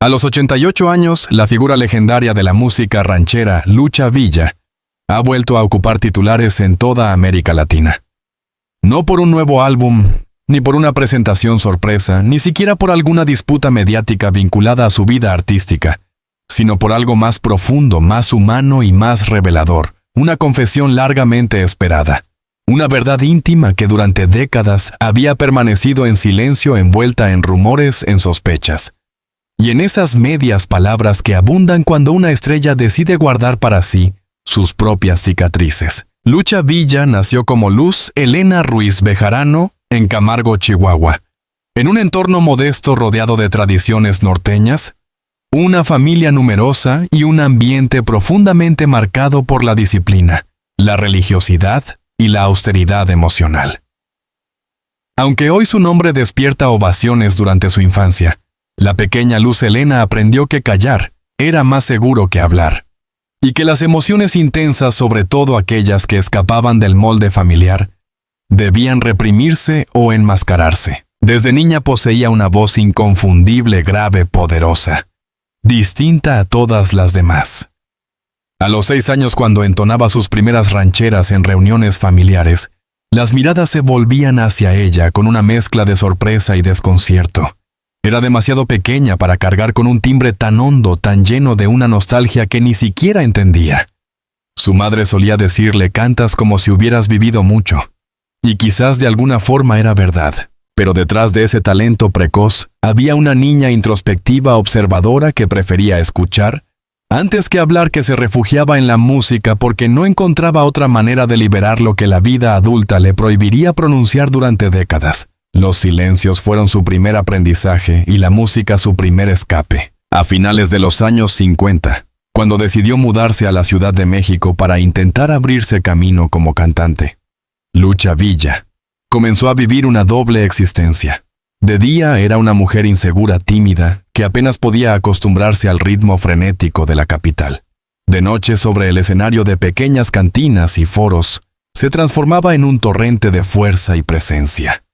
A los 88 años, la figura legendaria de la música ranchera, Lucha Villa, ha vuelto a ocupar titulares en toda América Latina. No por un nuevo álbum, ni por una presentación sorpresa, ni siquiera por alguna disputa mediática vinculada a su vida artística, sino por algo más profundo, más humano y más revelador, una confesión largamente esperada. Una verdad íntima que durante décadas había permanecido en silencio envuelta en rumores, en sospechas. Y en esas medias palabras que abundan cuando una estrella decide guardar para sí sus propias cicatrices. Lucha Villa nació como Luz Helena Ruiz Bejarano en Camargo, Chihuahua. En un entorno modesto rodeado de tradiciones norteñas, una familia numerosa y un ambiente profundamente marcado por la disciplina, la religiosidad y la austeridad emocional. Aunque hoy su nombre despierta ovaciones durante su infancia, la pequeña Luz Helena aprendió que callar era más seguro que hablar, y que las emociones intensas, sobre todo aquellas que escapaban del molde familiar, debían reprimirse o enmascararse. Desde niña poseía una voz inconfundible, grave, poderosa, distinta a todas las demás. A los 6 años, cuando entonaba sus primeras rancheras en reuniones familiares, las miradas se volvían hacia ella con una mezcla de sorpresa y desconcierto. Era demasiado pequeña para cargar con un timbre tan hondo, tan lleno de una nostalgia que ni siquiera entendía. Su madre solía decirle: cantas como si hubieras vivido mucho. Y quizás de alguna forma era verdad. Pero detrás de ese talento precoz había una niña introspectiva, observadora, que prefería escuchar antes que hablar, que se refugiaba en la música porque no encontraba otra manera de liberar lo que la vida adulta le prohibiría pronunciar durante décadas. Los silencios fueron su primer aprendizaje y la música su primer escape. A finales de los años 50, cuando decidió mudarse a la Ciudad de México para intentar abrirse camino como cantante, Lucha Villa comenzó a vivir una doble existencia. De día era una mujer insegura, tímida, que apenas podía acostumbrarse al ritmo frenético de la capital. De noche, sobre el escenario de pequeñas cantinas y foros, se transformaba en un torrente de fuerza y presencia.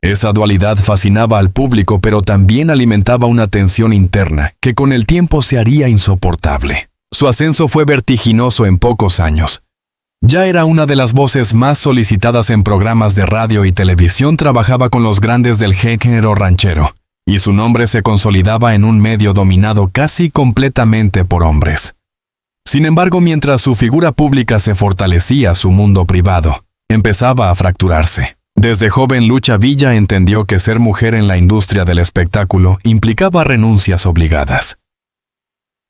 Esa dualidad fascinaba al público, pero también alimentaba una tensión interna que con el tiempo se haría insoportable. Su ascenso fue vertiginoso en pocos años. Ya era una de las voces más solicitadas en programas de radio y televisión, trabajaba con los grandes del género ranchero, y su nombre se consolidaba en un medio dominado casi completamente por hombres. Sin embargo, mientras su figura pública se fortalecía, su mundo privado empezaba a fracturarse. Desde joven, Lucha Villa entendió que ser mujer en la industria del espectáculo implicaba renuncias obligadas.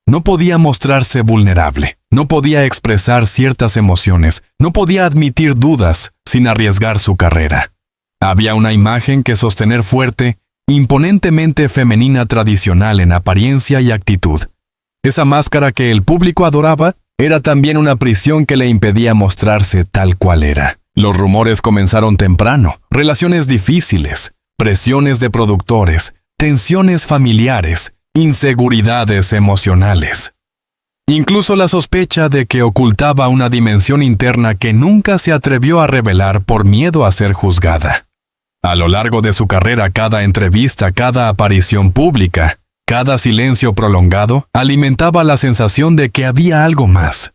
No podía mostrarse vulnerable, no podía expresar ciertas emociones, no podía admitir dudas sin arriesgar su carrera. Había una imagen que sostener fuerte, imponentemente femenina, tradicional en apariencia y actitud. Esa máscara que el público adoraba era también una prisión que le impedía mostrarse tal cual era. Los rumores comenzaron temprano, relaciones difíciles, presiones de productores, tensiones familiares, inseguridades emocionales. Incluso la sospecha de que ocultaba una dimensión interna que nunca se atrevió a revelar por miedo a ser juzgada. A lo largo de su carrera, cada entrevista, cada aparición pública, cada silencio prolongado, alimentaba la sensación de que había algo más.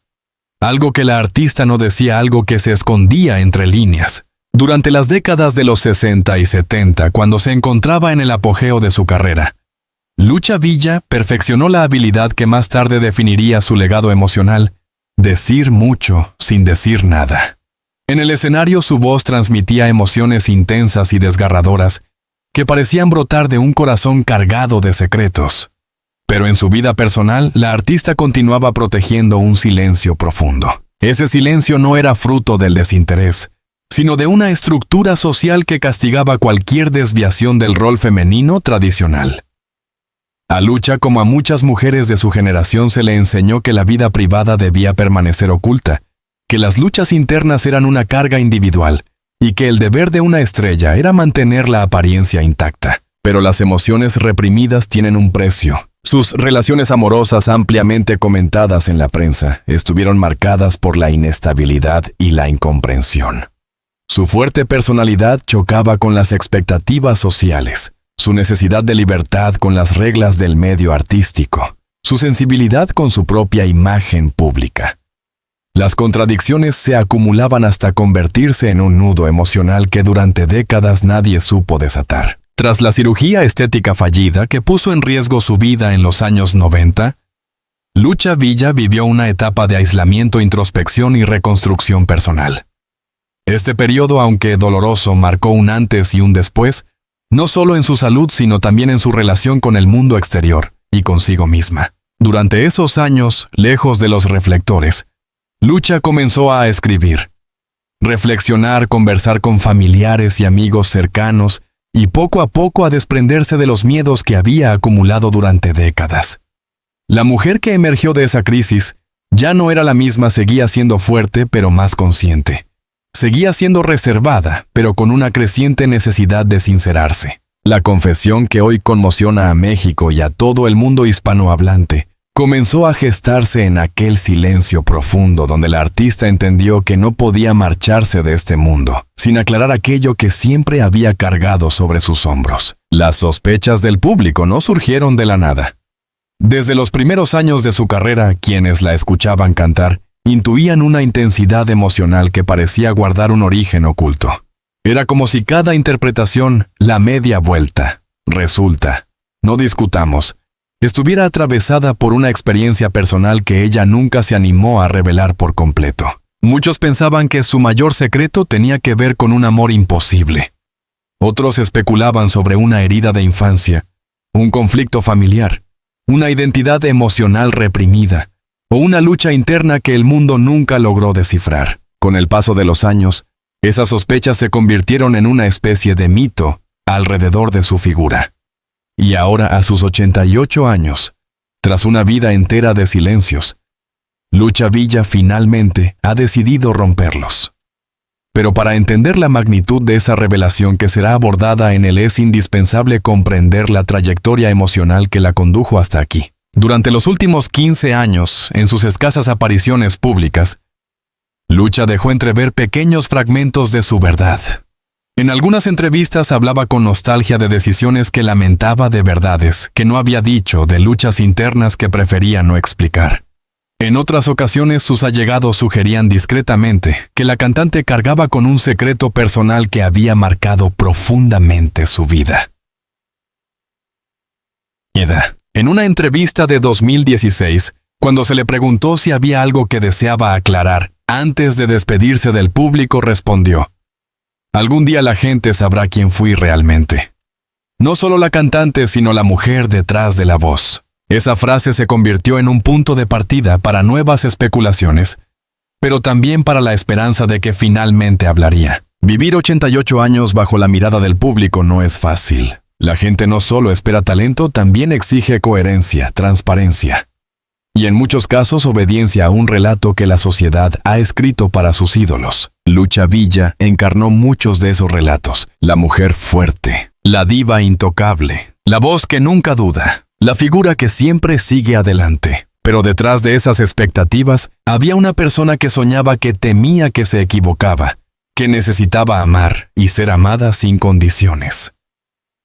Algo que la artista no decía, algo que se escondía entre líneas. Durante las décadas de los 60 y 70, cuando se encontraba en el apogeo de su carrera, Lucha Villa perfeccionó la habilidad que más tarde definiría su legado emocional: decir mucho sin decir nada. En el escenario, su voz transmitía emociones intensas y desgarradoras que parecían brotar de un corazón cargado de secretos. Pero en su vida personal, la artista continuaba protegiendo un silencio profundo. Ese silencio no era fruto del desinterés, sino de una estructura social que castigaba cualquier desviación del rol femenino tradicional. A Lucha, como a muchas mujeres de su generación, se le enseñó que la vida privada debía permanecer oculta, que las luchas internas eran una carga individual, y que el deber de una estrella era mantener la apariencia intacta. Pero las emociones reprimidas tienen un precio. Sus relaciones amorosas, ampliamente comentadas en la prensa, estuvieron marcadas por la inestabilidad y la incomprensión. Su fuerte personalidad chocaba con las expectativas sociales. su necesidad de libertad con las reglas del medio artístico, su sensibilidad con su propia imagen pública. Las contradicciones se acumulaban hasta convertirse en un nudo emocional que durante décadas nadie supo desatar. Tras la cirugía estética fallida que puso en riesgo su vida en los años 90, Lucha Villa vivió una etapa de aislamiento, introspección y reconstrucción personal. Este periodo, aunque doloroso, marcó un antes y un después, no solo en su salud, sino también en su relación con el mundo exterior y consigo misma. Durante esos años, lejos de los reflectores, Lucha comenzó a escribir, reflexionar, conversar con familiares y amigos cercanos y poco a poco a desprenderse de los miedos que había acumulado durante décadas. La mujer que emergió de esa crisis ya no era la misma, seguía siendo fuerte pero más consciente. Seguía siendo reservada, pero con una creciente necesidad de sincerarse. La confesión que hoy conmociona a México y a todo el mundo hispanohablante comenzó a gestarse en aquel silencio profundo donde la artista entendió que no podía marcharse de este mundo sin aclarar aquello que siempre había cargado sobre sus hombros. Las sospechas del público no surgieron de la nada. Desde los primeros años de su carrera, quienes la escuchaban cantar intuían una intensidad emocional que parecía guardar un origen oculto. Era como si cada interpretación, la media vuelta, resulta, no discutamos, estuviera atravesada por una experiencia personal que ella nunca se animó a revelar por completo. Muchos pensaban que su mayor secreto tenía que ver con un amor imposible. Otros especulaban sobre una herida de infancia, un conflicto familiar, una identidad emocional reprimida, o una lucha interna que el mundo nunca logró descifrar. Con el paso de los años, esas sospechas se convirtieron en una especie de mito alrededor de su figura. Y ahora, a sus 88 años, tras una vida entera de silencios, Lucha Villa finalmente ha decidido romperlos. Pero para entender la magnitud de esa revelación que será abordada en él es indispensable comprender la trayectoria emocional que la condujo hasta aquí. Durante los últimos 15 años, en sus escasas apariciones públicas, Lucha dejó entrever pequeños fragmentos de su verdad. En algunas entrevistas hablaba con nostalgia de decisiones que lamentaba, de verdades que no había dicho, de luchas internas que prefería no explicar. En otras ocasiones sus allegados sugerían discretamente que la cantante cargaba con un secreto personal que había marcado profundamente su vida. En una entrevista de 2016, cuando se le preguntó si había algo que deseaba aclarar antes de despedirse del público, respondió: «Algún día la gente sabrá quién fui realmente. No solo la cantante, sino la mujer detrás de la voz». Esa frase se convirtió en un punto de partida para nuevas especulaciones, pero también para la esperanza de que finalmente hablaría. Vivir 88 años bajo la mirada del público no es fácil. La gente no solo espera talento, también exige coherencia, transparencia. Y en muchos casos obediencia a un relato que la sociedad ha escrito para sus ídolos. Lucha Villa encarnó muchos de esos relatos. La mujer fuerte, la diva intocable, la voz que nunca duda, la figura que siempre sigue adelante. Pero detrás de esas expectativas había una persona que soñaba, que temía que se equivocaba, que necesitaba amar y ser amada sin condiciones.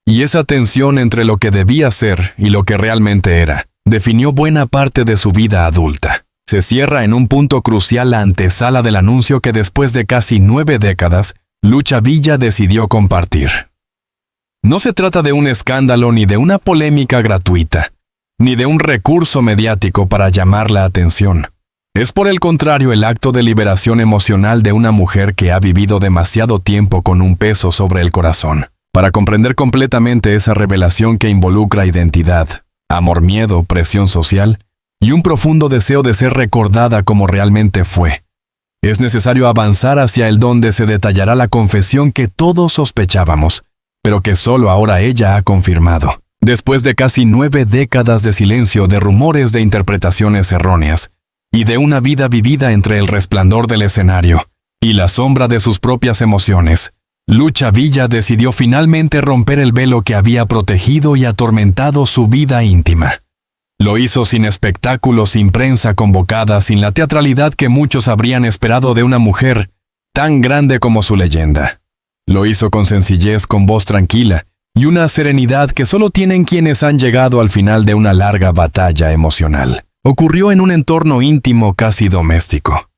Y esa tensión entre lo que debía ser y lo que realmente era definió buena parte de su vida adulta. Se cierra en un punto crucial la antesala del anuncio que después de casi 9 décadas, Lucha Villa decidió compartir. No se trata de un escándalo ni de una polémica gratuita, ni de un recurso mediático para llamar la atención. Es por el contrario el acto de liberación emocional de una mujer que ha vivido demasiado tiempo con un peso sobre el corazón. Para comprender completamente esa revelación que involucra identidad, amor, miedo, presión social y un profundo deseo de ser recordada como realmente fue, es necesario avanzar hacia el donde se detallará la confesión que todos sospechábamos, pero que solo ahora ella ha confirmado. Después de casi 9 décadas de silencio, de rumores, de interpretaciones erróneas, y de una vida vivida entre el resplandor del escenario y la sombra de sus propias emociones, Lucha Villa decidió finalmente romper el velo que había protegido y atormentado su vida íntima. Lo hizo sin espectáculos, sin prensa convocada, sin la teatralidad que muchos habrían esperado de una mujer tan grande como su leyenda. Lo hizo con sencillez, con voz tranquila y una serenidad que solo tienen quienes han llegado al final de una larga batalla emocional. Ocurrió en un entorno íntimo casi doméstico.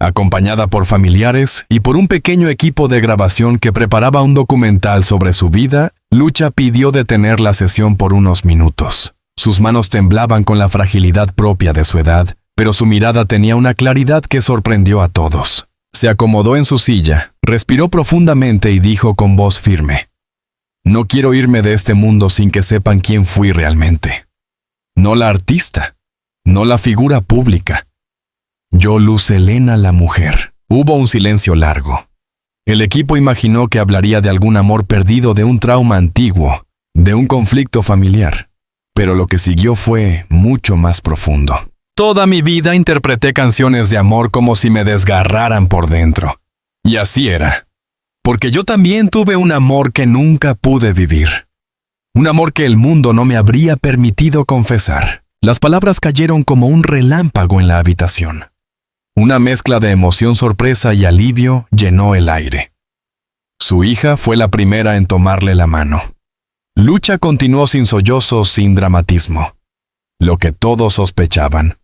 Acompañada por familiares y por un pequeño equipo de grabación que preparaba un documental sobre su vida, Lucha pidió detener la sesión por unos minutos. Sus manos temblaban con la fragilidad propia de su edad, pero su mirada tenía una claridad que sorprendió a todos. Se acomodó en su silla, respiró profundamente y dijo con voz firme: «No quiero irme de este mundo sin que sepan quién fui realmente. No la artista, no la figura pública. Yo, Luz Helena, la mujer». Hubo un silencio largo. El equipo imaginó que hablaría de algún amor perdido, de un trauma antiguo, de un conflicto familiar. Pero lo que siguió fue mucho más profundo. Toda mi vida interpreté canciones de amor como si me desgarraran por dentro. Y así era. Porque yo también tuve un amor que nunca pude vivir. Un amor que el mundo no me habría permitido confesar. Las palabras cayeron como un relámpago en la habitación. Una mezcla de emoción, sorpresa y alivio llenó el aire. Su hija fue la primera en tomarle la mano. Lucha continuó sin sollozos, sin dramatismo. Lo que todos sospechaban.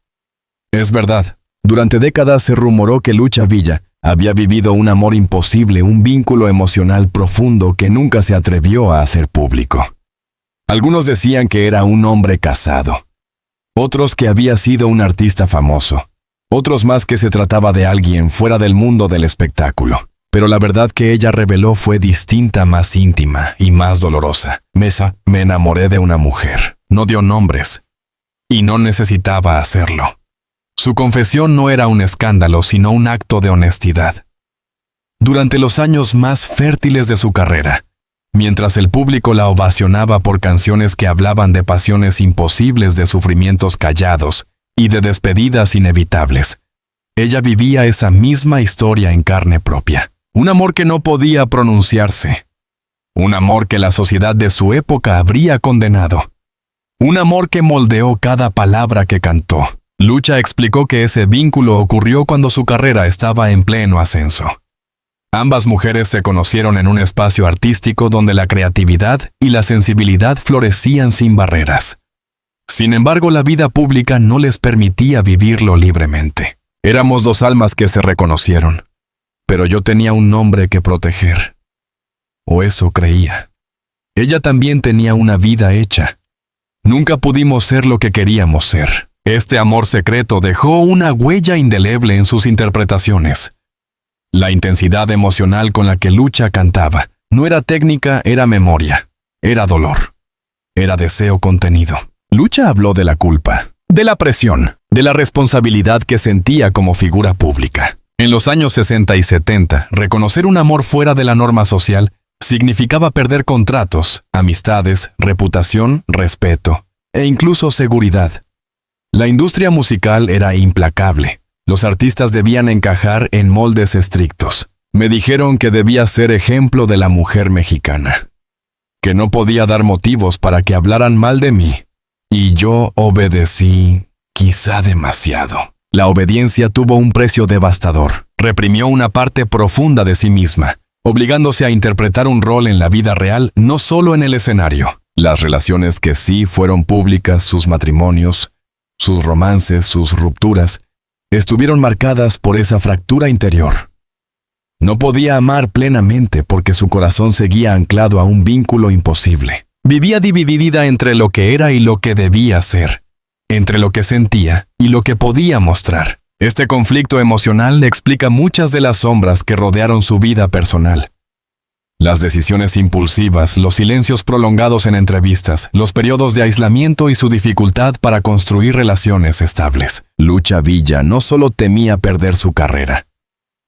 Es verdad, durante décadas se rumoró que Lucha Villa había vivido un amor imposible, un vínculo emocional profundo que nunca se atrevió a hacer público. Algunos decían que era un hombre casado. Otros que había sido un artista famoso. Otros más que se trataba de alguien fuera del mundo del espectáculo. Pero la verdad que ella reveló fue distinta, más íntima y más dolorosa. Me enamoré de una mujer. No dio nombres. Y no necesitaba hacerlo. Su confesión no era un escándalo, sino un acto de honestidad. Durante los años más fértiles de su carrera, mientras el público la ovacionaba por canciones que hablaban de pasiones imposibles, de sufrimientos callados y de despedidas inevitables, ella vivía esa misma historia en carne propia. Un amor que no podía pronunciarse. Un amor que la sociedad de su época habría condenado. Un amor que moldeó cada palabra que cantó. Lucha explicó que ese vínculo ocurrió cuando su carrera estaba en pleno ascenso. Ambas mujeres se conocieron en un espacio artístico donde la creatividad y la sensibilidad florecían sin barreras. Sin embargo, la vida pública no les permitía vivirlo libremente. Éramos dos almas que se reconocieron, pero yo tenía un nombre que proteger. O eso creía. Ella también tenía una vida hecha. Nunca pudimos ser lo que queríamos ser. Este amor secreto dejó una huella indeleble en sus interpretaciones. La intensidad emocional con la que Lucha cantaba no era técnica, era memoria, era dolor, era deseo contenido. Lucha habló de la culpa, de la presión, de la responsabilidad que sentía como figura pública. En los años 60 y 70, reconocer un amor fuera de la norma social significaba perder contratos, amistades, reputación, respeto e incluso seguridad. La industria musical era implacable. Los artistas debían encajar en moldes estrictos. Me dijeron que debía ser ejemplo de la mujer mexicana, que no podía dar motivos para que hablaran mal de mí. Y yo obedecí, quizá demasiado. La obediencia tuvo un precio devastador. Reprimió una parte profunda de sí misma, obligándose a interpretar un rol en la vida real, no solo en el escenario. Las relaciones que sí fueron públicas, sus matrimonios, sus romances, sus rupturas, estuvieron marcadas por esa fractura interior. No podía amar plenamente porque su corazón seguía anclado a un vínculo imposible. Vivía dividida entre lo que era y lo que debía ser, entre lo que sentía y lo que podía mostrar. Este conflicto emocional explica muchas de las sombras que rodearon su vida personal. Las decisiones impulsivas, los silencios prolongados en entrevistas, los periodos de aislamiento y su dificultad para construir relaciones estables. Lucha Villa no solo temía perder su carrera,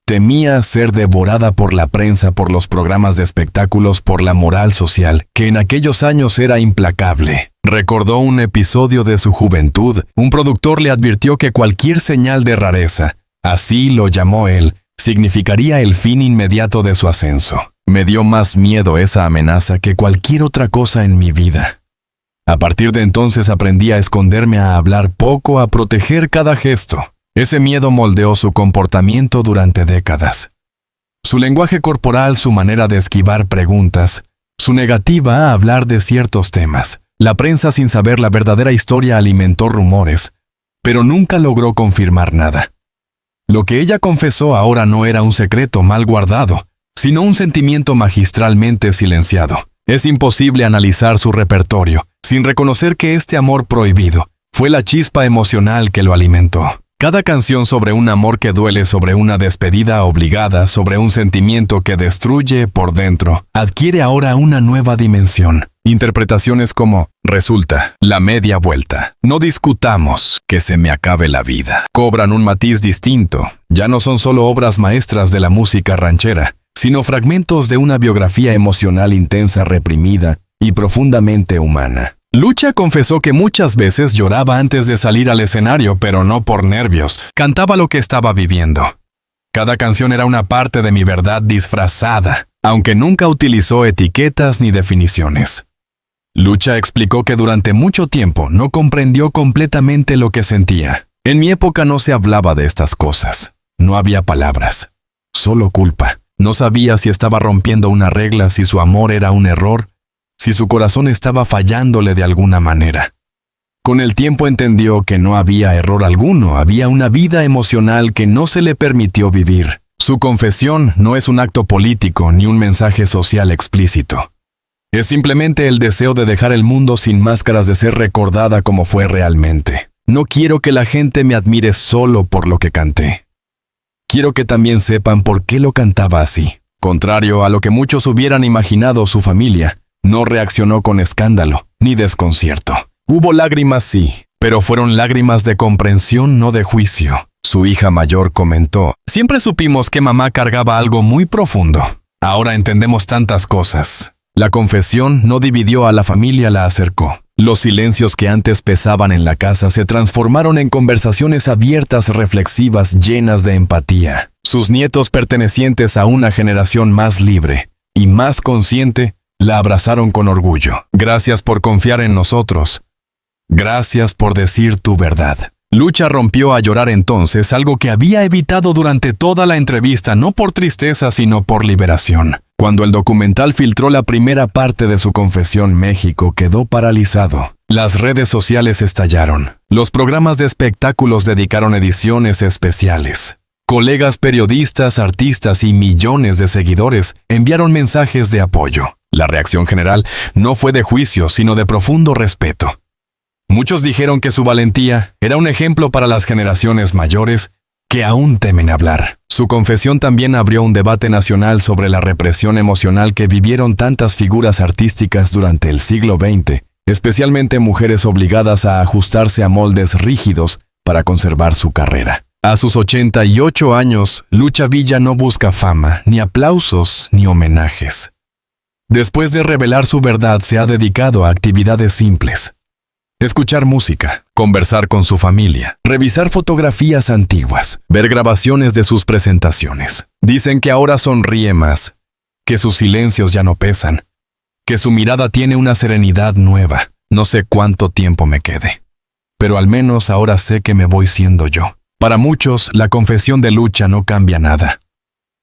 temía ser devorada por la prensa, por los programas de espectáculos, por la moral social, que en aquellos años era implacable. Recordó un episodio de su juventud. Un productor le advirtió que cualquier señal de rareza, así lo llamó él, significaría el fin inmediato de su ascenso. Me dio más miedo esa amenaza que cualquier otra cosa en mi vida. A partir de entonces aprendí a esconderme, a hablar poco, a proteger cada gesto. Ese miedo moldeó su comportamiento durante décadas. Su lenguaje corporal, su manera de esquivar preguntas, su negativa a hablar de ciertos temas. La prensa, sin saber la verdadera historia, alimentó rumores, pero nunca logró confirmar nada. Lo que ella confesó ahora no era un secreto mal guardado, sino un sentimiento magistralmente silenciado. Es imposible analizar su repertorio sin reconocer que este amor prohibido fue la chispa emocional que lo alimentó. Cada canción sobre un amor que duele, sobre una despedida obligada, sobre un sentimiento que destruye por dentro, adquiere ahora una nueva dimensión. Interpretaciones como "Resulta", "La media vuelta", "No discutamos", "Que se me acabe la vida", cobran un matiz distinto. Ya no son solo obras maestras de la música ranchera, sino fragmentos de una biografía emocional intensa, reprimida y profundamente humana. Lucha confesó que muchas veces lloraba antes de salir al escenario, pero no por nervios. Cantaba lo que estaba viviendo. Cada canción era una parte de mi verdad disfrazada, aunque nunca utilizó etiquetas ni definiciones. Lucha explicó que durante mucho tiempo no comprendió completamente lo que sentía. En mi época no se hablaba de estas cosas. No había palabras. Solo culpa. No sabía si estaba rompiendo una regla, si su amor era un error, si su corazón estaba fallándole de alguna manera. Con el tiempo entendió que no había error alguno, había una vida emocional que no se le permitió vivir. Su confesión no es un acto político ni un mensaje social explícito. Es simplemente el deseo de dejar el mundo sin máscaras, de ser recordada como fue realmente. No quiero que la gente me admire solo por lo que canté. Quiero que también sepan por qué lo cantaba así. Contrario a lo que muchos hubieran imaginado, su familia no reaccionó con escándalo ni desconcierto. Hubo lágrimas, sí, pero fueron lágrimas de comprensión, no de juicio. Su hija mayor comentó: "Siempre supimos que mamá cargaba algo muy profundo. Ahora entendemos tantas cosas". La confesión no dividió a la familia, la acercó. Los silencios que antes pesaban en la casa se transformaron en conversaciones abiertas, reflexivas, llenas de empatía. Sus nietos, pertenecientes a una generación más libre y más consciente, la abrazaron con orgullo. "Gracias por confiar en nosotros. Gracias por decir tu verdad". Lucha rompió a llorar entonces, algo que había evitado durante toda la entrevista, no por tristeza, sino por liberación. Cuando el documental filtró la primera parte de su confesión, México quedó paralizado. Las redes sociales estallaron. Los programas de espectáculos dedicaron ediciones especiales. Colegas periodistas, artistas y millones de seguidores enviaron mensajes de apoyo. La reacción general no fue de juicio, sino de profundo respeto. Muchos dijeron que su valentía era un ejemplo para las generaciones mayores que aún temen hablar. Su confesión también abrió un debate nacional sobre la represión emocional que vivieron tantas figuras artísticas durante el siglo XX, especialmente mujeres obligadas a ajustarse a moldes rígidos para conservar su carrera. A sus 88 años, Lucha Villa no busca fama, ni aplausos, ni homenajes. Después de revelar su verdad, se ha dedicado a actividades simples. Escuchar música, conversar con su familia, revisar fotografías antiguas, ver grabaciones de sus presentaciones. Dicen que ahora sonríe más, que sus silencios ya no pesan, que su mirada tiene una serenidad nueva. No sé cuánto tiempo me quede, pero al menos ahora sé que me voy siendo yo. Para muchos, la confesión de Lucha no cambia nada.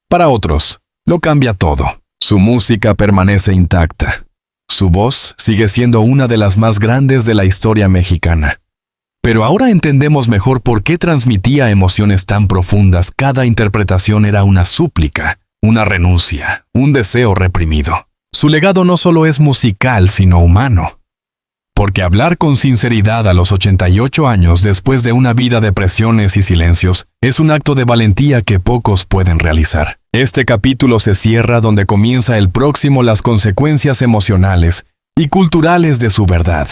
Para otros, lo cambia todo. Su música permanece intacta. Su voz sigue siendo una de las más grandes de la historia mexicana. Pero ahora entendemos mejor por qué transmitía emociones tan profundas. Cada interpretación era una súplica, una renuncia, un deseo reprimido. Su legado no solo es musical, sino humano. Porque hablar con sinceridad a los 88 años, después de una vida de presiones y silencios, es un acto de valentía que pocos pueden realizar. Este capítulo se cierra donde comienza el próximo, las consecuencias emocionales y culturales de su verdad,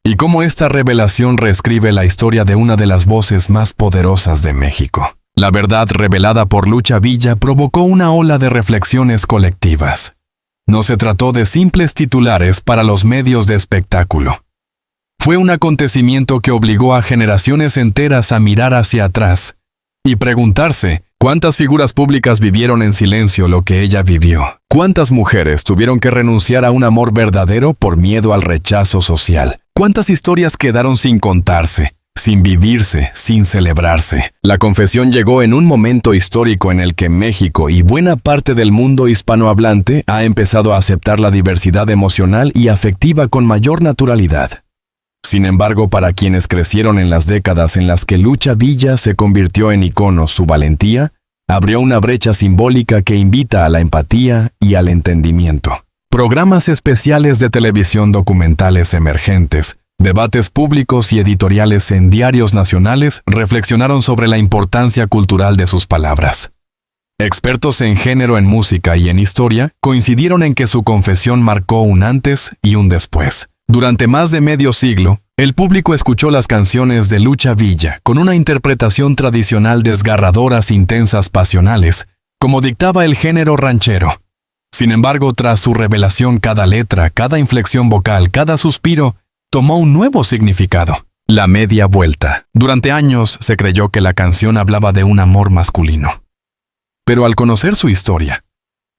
y cómo esta revelación reescribe la historia de una de las voces más poderosas de México. La verdad revelada por Lucha Villa provocó una ola de reflexiones colectivas. No se trató de simples titulares para los medios de espectáculo. Fue un acontecimiento que obligó a generaciones enteras a mirar hacia atrás y preguntarse: ¿cuántas figuras públicas vivieron en silencio lo que ella vivió? ¿Cuántas mujeres tuvieron que renunciar a un amor verdadero por miedo al rechazo social? ¿Cuántas historias quedaron sin contarse, sin vivirse, sin celebrarse. La confesión llegó en un momento histórico en el que México y buena parte del mundo hispanohablante ha empezado a aceptar la diversidad emocional y afectiva con mayor naturalidad. Sin embargo, para quienes crecieron en las décadas en las que Lucha Villa se convirtió en icono, su valentía abrió una brecha simbólica que invita a la empatía y al entendimiento. Programas especiales de televisión, documentales emergentes, debates públicos y editoriales en diarios nacionales reflexionaron sobre la importancia cultural de sus palabras. Expertos en género, en música y en historia coincidieron en que su confesión marcó un antes y un después. Durante más de medio siglo, el público escuchó las canciones de Lucha Villa con una interpretación tradicional desgarradoras, intensas, pasionales, como dictaba el género ranchero. Sin embargo, tras su revelación, cada letra, cada inflexión vocal, cada suspiro, tomó un nuevo significado: la media vuelta. Durante años se creyó que la canción hablaba de un amor masculino. Pero al conocer su historia,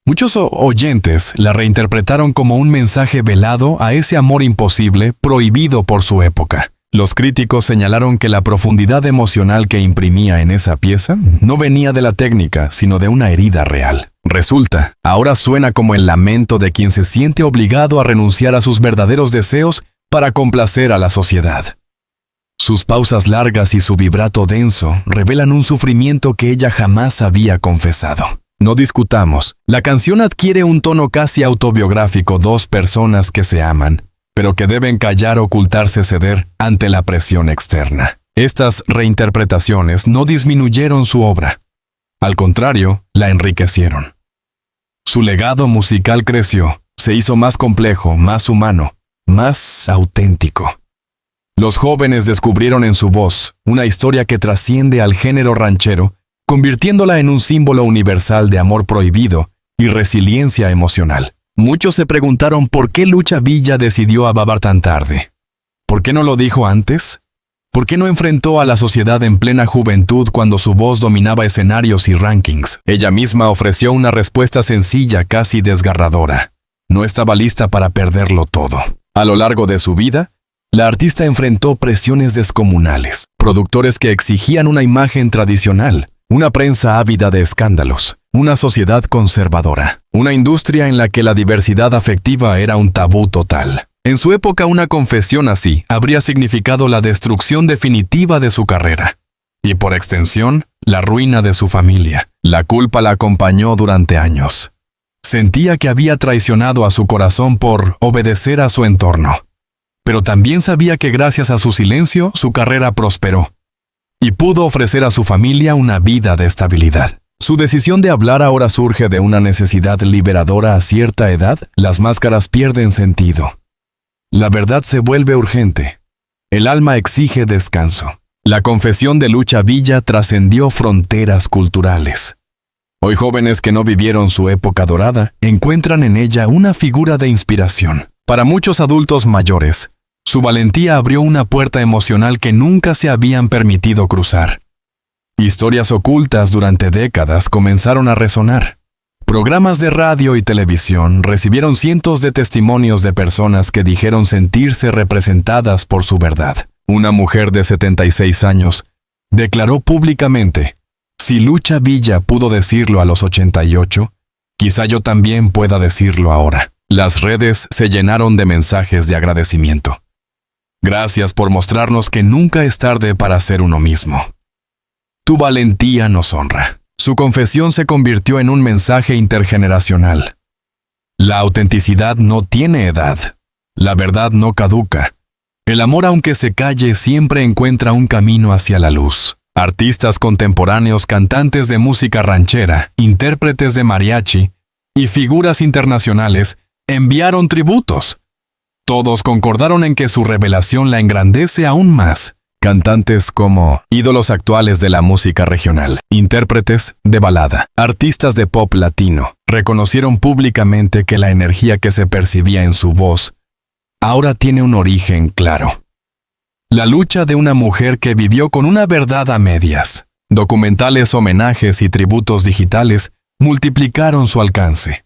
muchos oyentes la reinterpretaron como un mensaje velado a ese amor imposible, prohibido por su época. Los críticos señalaron que la profundidad emocional que imprimía en esa pieza no venía de la técnica, sino de una herida real. Resulta, ahora suena como el lamento de quien se siente obligado a renunciar a sus verdaderos deseos para complacer a la sociedad. Sus pausas largas y su vibrato denso revelan un sufrimiento que ella jamás había confesado. No discutamos, la canción adquiere un tono casi autobiográfico: dos personas que se aman, pero que deben callar, ocultarse, ceder ante la presión externa. Estas reinterpretaciones no disminuyeron su obra. Al contrario, la enriquecieron. Su legado musical creció, se hizo más complejo, más humano, más auténtico. Los jóvenes descubrieron en su voz una historia que trasciende al género ranchero, convirtiéndola en un símbolo universal de amor prohibido y resiliencia emocional. Muchos se preguntaron por qué Lucha Villa decidió acabar tan tarde. ¿Por qué no lo dijo antes? ¿Por qué no enfrentó a la sociedad en plena juventud cuando su voz dominaba escenarios y rankings? Ella misma ofreció una respuesta sencilla, casi desgarradora: no estaba lista para perderlo todo. A lo largo de su vida, la artista enfrentó presiones descomunales, productores que exigían una imagen tradicional, una prensa ávida de escándalos, una sociedad conservadora, una industria en la que la diversidad afectiva era un tabú total. En su época, una confesión así habría significado la destrucción definitiva de su carrera y, por extensión, la ruina de su familia. La culpa la acompañó durante años. Sentía que había traicionado a su corazón por obedecer a su entorno. Pero también sabía que gracias a su silencio, su carrera prosperó y pudo ofrecer a su familia una vida de estabilidad. Su decisión de hablar ahora surge de una necesidad liberadora. A cierta edad, las máscaras pierden sentido. La verdad se vuelve urgente. El alma exige descanso. La confesión de Lucha Villa trascendió fronteras culturales. Hoy jóvenes que no vivieron su época dorada encuentran en ella una figura de inspiración. Para muchos adultos mayores, su valentía abrió una puerta emocional que nunca se habían permitido cruzar. Historias ocultas durante décadas comenzaron a resonar. Programas de radio y televisión recibieron cientos de testimonios de personas que dijeron sentirse representadas por su verdad. Una mujer de 76 años declaró públicamente: si Lucha Villa pudo decirlo a los 88, quizá yo también pueda decirlo ahora. Las redes se llenaron de mensajes de agradecimiento. Gracias por mostrarnos que nunca es tarde para ser uno mismo. Tu valentía nos honra. Su confesión se convirtió en un mensaje intergeneracional. La autenticidad no tiene edad. La verdad no caduca. El amor, aunque se calle, siempre encuentra un camino hacia la luz. Artistas contemporáneos, cantantes de música ranchera, intérpretes de mariachi y figuras internacionales enviaron tributos. Todos concordaron en que su revelación la engrandece aún más. Cantantes como ídolos actuales de la música regional, intérpretes de balada, artistas de pop latino, reconocieron públicamente que la energía que se percibía en su voz ahora tiene un origen claro. La lucha de una mujer que vivió con una verdad a medias. Documentales, homenajes y tributos digitales multiplicaron su alcance.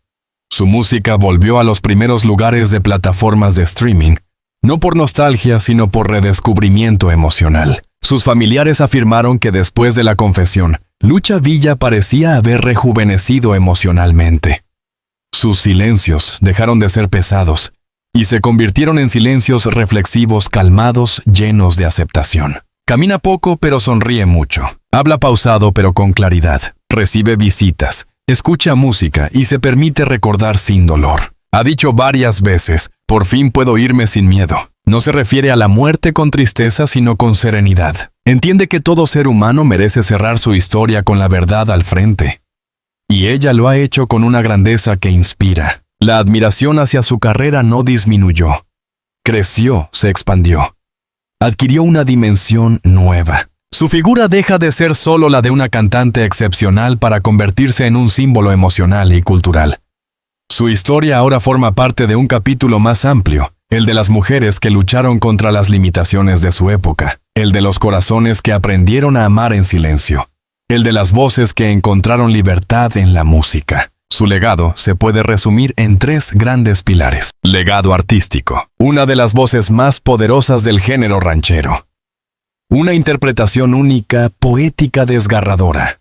Su música volvió a los primeros lugares de plataformas de streaming, no por nostalgia, sino por redescubrimiento emocional. Sus familiares afirmaron que después de la confesión, Lucha Villa parecía haber rejuvenecido emocionalmente. Sus silencios dejaron de ser pesados y se convirtieron en silencios reflexivos, calmados, llenos de aceptación. Camina poco pero sonríe mucho. Habla pausado pero con claridad. Recibe visitas, escucha música y se permite recordar sin dolor. Ha dicho varias veces, por fin puedo irme sin miedo. No se refiere a la muerte con tristeza, sino con serenidad. Entiende que todo ser humano merece cerrar su historia con la verdad al frente. Y ella lo ha hecho con una grandeza que inspira. La admiración hacia su carrera no disminuyó. Creció, se expandió. Adquirió una dimensión nueva. Su figura deja de ser solo la de una cantante excepcional para convertirse en un símbolo emocional y cultural. Su historia ahora forma parte de un capítulo más amplio, el de las mujeres que lucharon contra las limitaciones de su época, el de los corazones que aprendieron a amar en silencio, el de las voces que encontraron libertad en la música. Su legado se puede resumir en 3 grandes pilares. Legado artístico, una de las voces más poderosas del género ranchero. Una interpretación única, poética, desgarradora.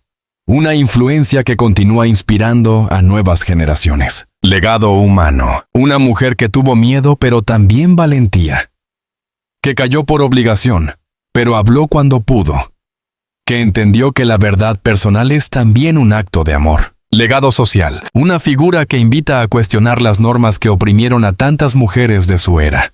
Una influencia que continúa inspirando a nuevas generaciones. Legado humano, una mujer que tuvo miedo pero también valentía. Que cayó por obligación, pero habló cuando pudo. Que entendió que la verdad personal es también un acto de amor. Legado social, una figura que invita a cuestionar las normas que oprimieron a tantas mujeres de su era.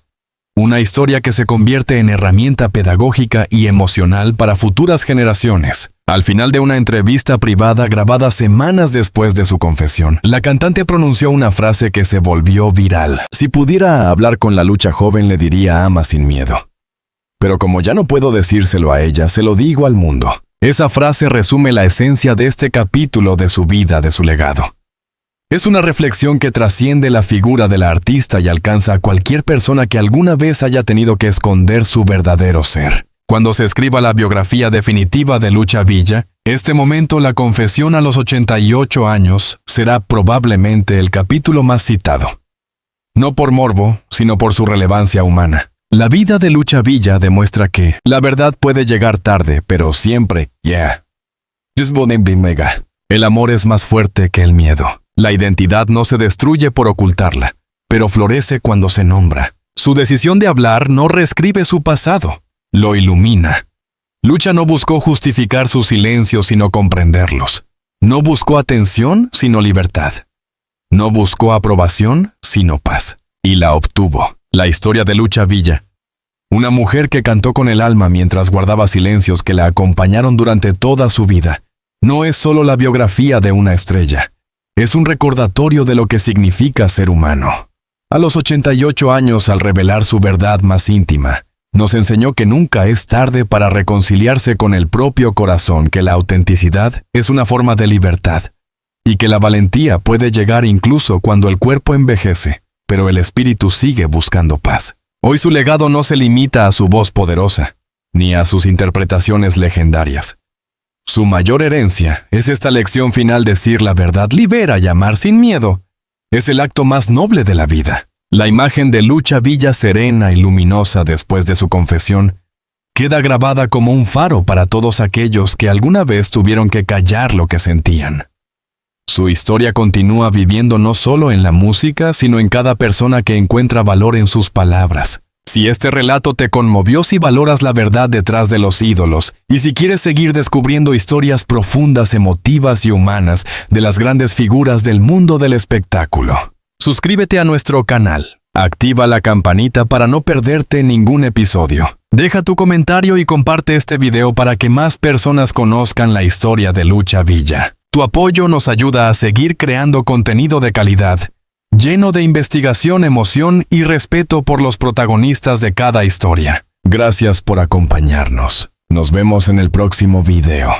Una historia que se convierte en herramienta pedagógica y emocional para futuras generaciones. Al final de una entrevista privada grabada semanas después de su confesión, la cantante pronunció una frase que se volvió viral. Si pudiera hablar con la Lucha joven, le diría ama sin miedo. Pero como ya no puedo decírselo a ella, se lo digo al mundo. Esa frase resume la esencia de este capítulo de su vida, de su legado. Es una reflexión que trasciende la figura de la artista y alcanza a cualquier persona que alguna vez haya tenido que esconder su verdadero ser. Cuando se escriba la biografía definitiva de Lucha Villa, este momento, la confesión a los 88 años, será probablemente el capítulo más citado. No por morbo, sino por su relevancia humana. La vida de Lucha Villa demuestra que la verdad puede llegar tarde, pero siempre, El amor es más fuerte que el miedo. La identidad no se destruye por ocultarla, pero florece cuando se nombra. Su decisión de hablar no reescribe su pasado, lo ilumina. Lucha no buscó justificar sus silencios, sino comprenderlos. No buscó atención, sino libertad. No buscó aprobación, sino paz. Y la obtuvo. La historia de Lucha Villa. Una mujer que cantó con el alma mientras guardaba silencios que la acompañaron durante toda su vida. No es solo la biografía de una estrella. Es un recordatorio de lo que significa ser humano. A los 88 años, al revelar su verdad más íntima, nos enseñó que nunca es tarde para reconciliarse con el propio corazón, que la autenticidad es una forma de libertad, y que la valentía puede llegar incluso cuando el cuerpo envejece, pero el espíritu sigue buscando paz. Hoy su legado no se limita a su voz poderosa, ni a sus interpretaciones legendarias. Su mayor herencia es esta lección final: decir la verdad libera y amar sin miedo. Es el acto más noble de la vida. La imagen de Lucha Villa serena y luminosa después de su confesión queda grabada como un faro para todos aquellos que alguna vez tuvieron que callar lo que sentían. Su historia continúa viviendo no solo en la música, sino en cada persona que encuentra valor en sus palabras. Si este relato te conmovió, si valoras la verdad detrás de los ídolos, y si quieres seguir descubriendo historias profundas, emotivas y humanas de las grandes figuras del mundo del espectáculo, suscríbete a nuestro canal. Activa la campanita para no perderte ningún episodio. Deja tu comentario y comparte este video para que más personas conozcan la historia de Lucha Villa. Tu apoyo nos ayuda a seguir creando contenido de calidad, lleno de investigación, emoción y respeto por los protagonistas de cada historia. Gracias por acompañarnos. Nos vemos en el próximo video.